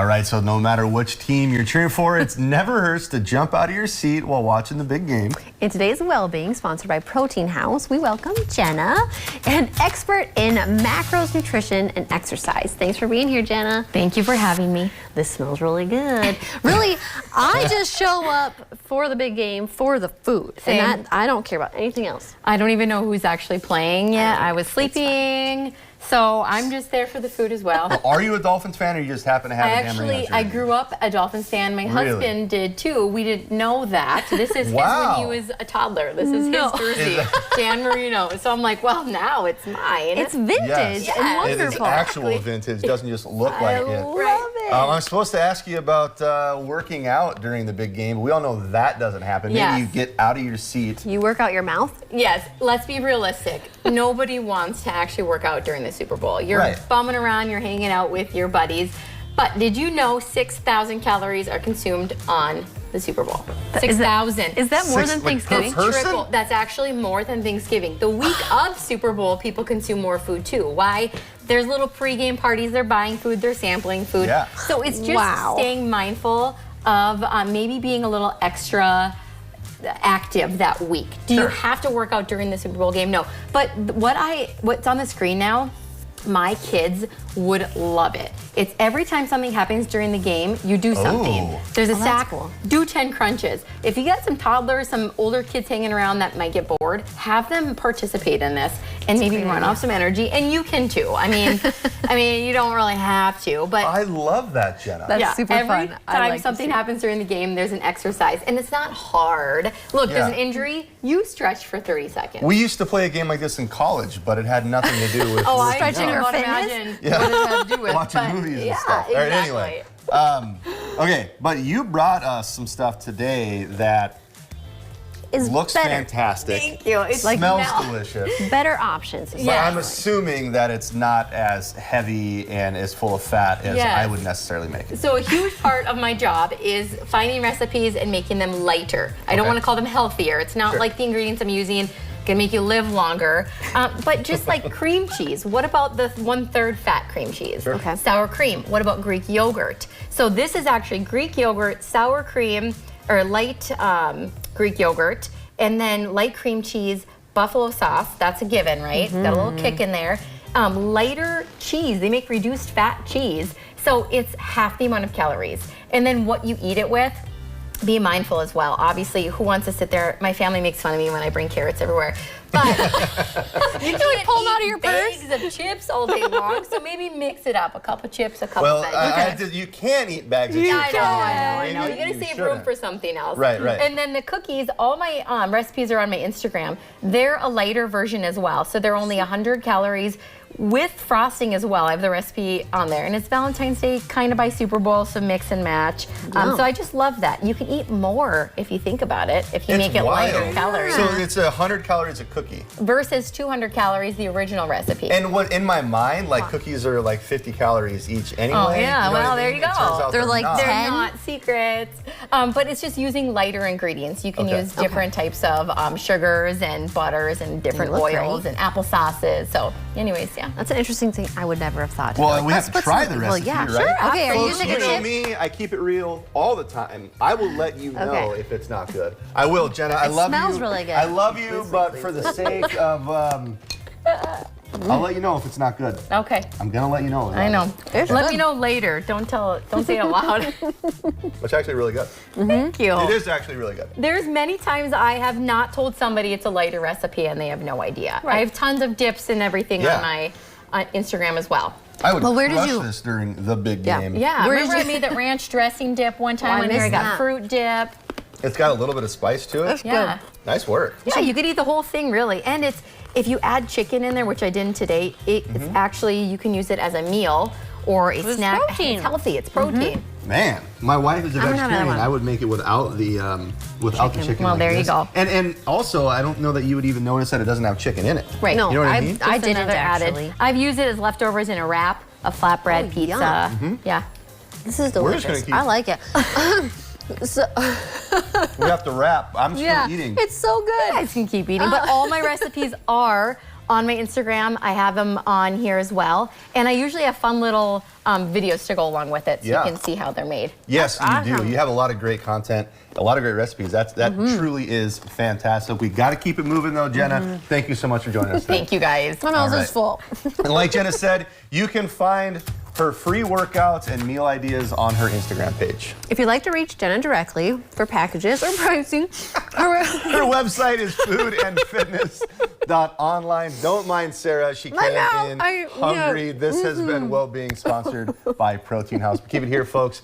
right, so no matter which team you're cheering for, it's never hurts to jump out of your seat while watching the big game. In today's Wellbeing, sponsored by Protein House, we welcome Jenna, an expert in macros, nutrition, and exercise. Thanks for being here, Jenna. Thank you for having me. This smells really good. Really, I just show up for the big game for the food. Same. And I don't care about anything else. I don't even know who's actually playing yet. I was sleeping, so I'm just there for the food as well. Are you a Dolphins fan, or you just happen to have a Damn I grew up a Dolphins fan. My husband did too. We didn't know that. This is his when he was a toddler. This is his jersey, Dan Marino. So I'm like, well, now it's mine. It's vintage and wonderful. It is actual vintage. Doesn't just look like it. I love it. I'm supposed to ask you about working out during the big game. We all know that doesn't happen. Maybe you get out of your seat. You work out your mouth? Yes, let's be realistic. Nobody wants to actually work out during the Super Bowl. You're bumming around, you're hanging out with your buddies. But did you know 6,000 calories are consumed on the Super Bowl? 6,000. Is that more than Thanksgiving? That's actually more than Thanksgiving. The week of Super Bowl, people consume more food too. Why? There's little pregame parties, they're buying food, they're sampling food. Yeah. So it's just staying mindful of maybe being a little extra active that week. Do you have to work out during the Super Bowl game? No. But what's on the screen now, my kids would love it. It's every time something happens during the game, you do something. There's a sack, do 10 crunches. If you got some toddlers, some older kids hanging around that might get bored, have them participate in this and maybe run off some energy. And you can too. I mean, you don't really have to, but I love that, Jenna. That's super fun. Every time something happens during the game, there's an exercise, and it's not hard. Look, there's an injury, you stretch for 30 seconds. We used to play a game like this in college, but it had nothing to do with stretching or fitness. Imagine what it had to do with watching movies and stuff. Exactly. All right, anyway, okay, but you brought us some stuff today that looks fantastic. Thank you. It smells delicious. Better options. But I'm assuming that it's not as heavy and as full of fat as I would necessarily make it. So a huge part of my job is finding recipes and making them lighter. I don't want to call them healthier. It's not like the ingredients I'm using gonna make you live longer, but just like cream cheese. What about the 1/3 fat cream cheese? Okay. Sour cream. What about Greek yogurt? So this is actually Greek yogurt, sour cream, or light Greek yogurt, and then light cream cheese, buffalo sauce. That's a given, right? Got a little kick in there. Lighter cheese. They make reduced fat cheese, so it's half the amount of calories. And then what you eat it with, be mindful as well. Obviously, who wants to sit there? My family makes fun of me when I bring carrots everywhere. But you can't pull them out of your purse? Bags of chips all day long, so maybe mix it up. A couple chips, a couple veggies. You can eat bags of chips. I know. You gotta save room for something else. Right. And then the cookies, all my recipes are on my Instagram. They're a lighter version as well. So they're only 100 calories with frosting as well. I have the recipe on there. And it's Valentine's Day, kind of by Super Bowl, so mix and match. So I just love that. You can eat more if you think about it, if you make it lighter calories. So it's 100 calories a cookie. Versus 200 calories, the original recipe. And what in my mind, like cookies are like 50 calories each anyway. Oh yeah, you know well there you go. They're like 10. They're not secrets. But it's just using lighter ingredients. You can use different types of sugars and butters and different oils and apple sauces. So anyways, that's an interesting thing I would never have thought. Well, we have to try the recipe, right? Sure. Okay, are you using a chip? Me, I keep it real all the time. I will let you know if it's not good. I will, Jenna. I love you. It smells really good. I love you, but for the sake of, I'll let you know if it's not good. Okay. I'm gonna let you know. I know. Let me know later. Don't say it out loud. It's actually really good. Thank you. It is actually really good. There's many times I have not told somebody it's a lighter recipe and they have no idea. I have tons of dips and everything on my Instagram as well. I would crush this during the big game. Yeah. Remember I made that ranch dressing dip one time when I got fruit dip. It's got a little bit of spice to it. That's good. Nice work. Yeah, you could eat the whole thing really. And if you add chicken in there, which I didn't today, it's actually, you can use it as a meal or a snack. It's healthy, it's protein. Man, my wife is a vegetarian. I would make it without the chicken. Well, there you go. And also, I don't know that you would even notice that it doesn't have chicken in it. Right. No, you know what I mean? I didn't actually. I've used it as leftovers in a wrap, a flatbread pizza. Yeah. This is delicious. I like it. We have to wrap. I'm still eating. It's so good. You guys can keep eating, but all my recipes are on my Instagram. I have them on here as well. And I usually have fun little videos to go along with it so you can see how they're made. Yes, you do. You have a lot of great content, a lot of great recipes. That truly is fantastic. We got to keep it moving though, Jenna. Thank you so much for joining us today. Thank you guys. My mouth is full. And like Jenna said, you can find her free workouts and meal ideas on her Instagram page. If you'd like to reach Jenna directly for packages or pricing, her website is foodandfitness.online. Don't mind Sarah, she came in hungry. This has been Well Being, sponsored by Protein House. Keep it here, folks.